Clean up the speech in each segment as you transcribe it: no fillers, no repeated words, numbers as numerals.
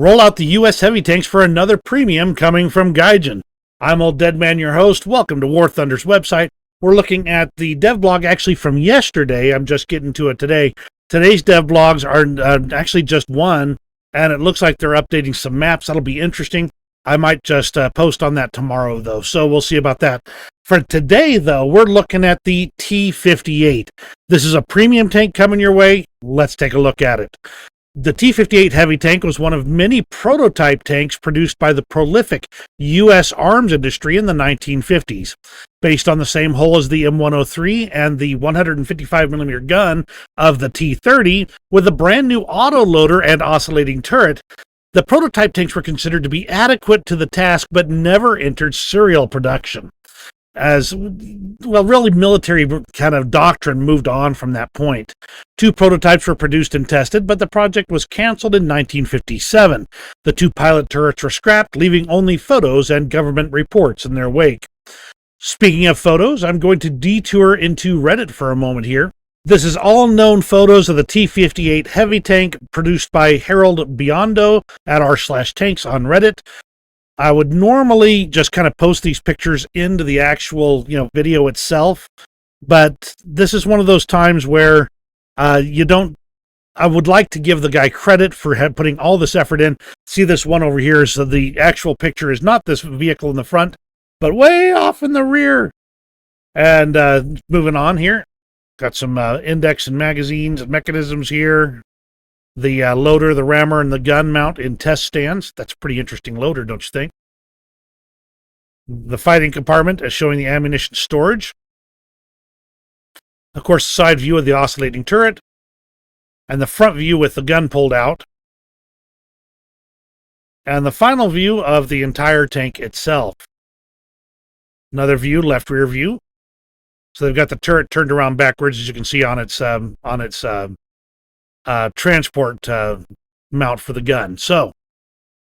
Roll out the U.S. heavy tanks for another premium coming from Gaijin. I'm Old Deadman, your host. Welcome to War Thunder's website. We're looking at the devblog actually from yesterday. I'm just getting to it today. Today's devblogs are actually just one, and it looks like they're updating some maps. That'll be interesting. I might just post on that tomorrow, though, so we'll see about that. For today, though, we're looking at the T58. This is a premium tank coming your way. Let's take a look at it. The T58 Heavy Tank was one of many prototype tanks produced by the prolific U.S. arms industry in the 1950s. Based on the same hull as the M103 and the 155mm gun of the T30, with a brand new autoloader and oscillating turret, the prototype tanks were considered to be adequate to the task but never entered serial production. As well, really military kind of doctrine moved on from that point. Two prototypes were produced and tested, but the project was canceled in 1957. The two pilot turrets were scrapped, leaving only photos and government reports in their wake. Speaking of photos, I'm going to detour into Reddit for a moment here. This is all known photos of the T58 Heavy Tank produced by Harold Biondo at r/tanks on Reddit. I would normally just kind of post these pictures into the actual, video itself, but this is one of those times where I would like to give the guy credit for putting all this effort in. See this one over here, so the actual picture is not this vehicle in the front, but way off in the rear. And moving on here, got some index and magazines and mechanisms here. The loader, the rammer, and the gun mount in test stands. That's a pretty interesting loader, don't you think? The fighting compartment is showing the ammunition storage. Of course, the side view of the oscillating turret. And the front view with the gun pulled out. And the final view of the entire tank itself. Another view, left rear view. So they've got the turret turned around backwards, as you can see on its transport mount for the gun. So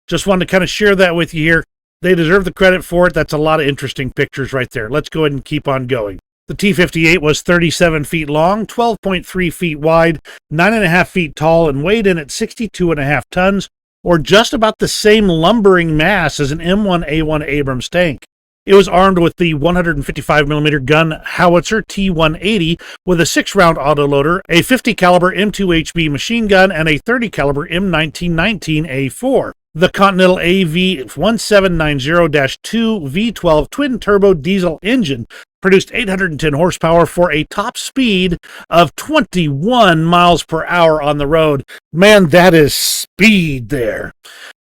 just wanted to kind of share that with you here. They deserve the credit for it. That's a lot of interesting pictures right there. Let's go ahead and keep on going. The T58 was 37 feet long, 12.3 feet wide, 9.5 feet tall, and weighed in at 62.5 tons, or just about the same lumbering mass as an M1A1 Abrams tank. It was armed with the 155mm gun howitzer T180 with a 6-round autoloader, a 50 caliber M2HB machine gun, and a 30 caliber M1919A4. The Continental AV1790-2 V12 twin-turbo diesel engine produced 810 horsepower for a top speed of 21 miles per hour on the road. Man, that is speed there.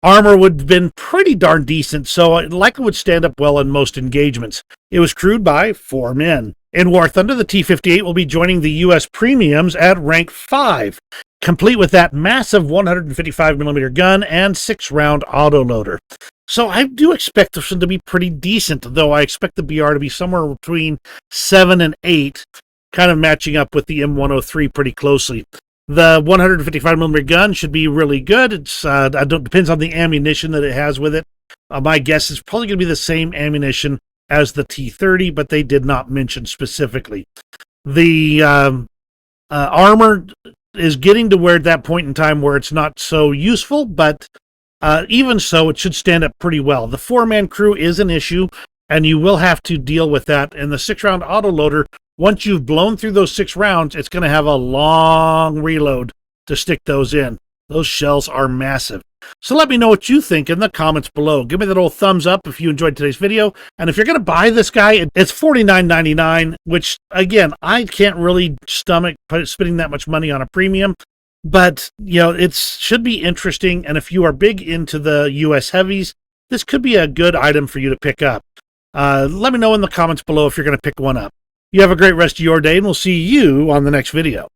Armor would have been pretty darn decent, so it likely would stand up well in most engagements. It was crewed by 4 men. In War Thunder, the T-58 will be joining the U.S. premiums at rank 5, complete with that massive 155mm gun and 6-round autoloader. So I do expect this one to be pretty decent, though I expect the BR to be somewhere between 7 and 8, kind of matching up with the M103 pretty closely. The 155mm gun should be really good. It's depends on the ammunition that it has with it. My guess is probably going to be the same ammunition as the T30, but they did not mention specifically. The armor is getting to where at that point in time where it's not so useful, but even so, it should stand up pretty well. The 4-man crew is an issue, and you will have to deal with that. And the 6-round autoloader, once you've blown through those 6 rounds, it's going to have a long reload to stick those in. Those shells are massive. So let me know what you think in the comments below. Give me that old thumbs up if you enjoyed today's video. And if you're going to buy this guy, it's $49.99, which, again, I can't really stomach spending that much money on a premium. But, it should be interesting. And if you are big into the U.S. heavies, this could be a good item for you to pick up. Let me know in the comments below if you're going to pick one up. You have a great rest of your day, and we'll see you on the next video.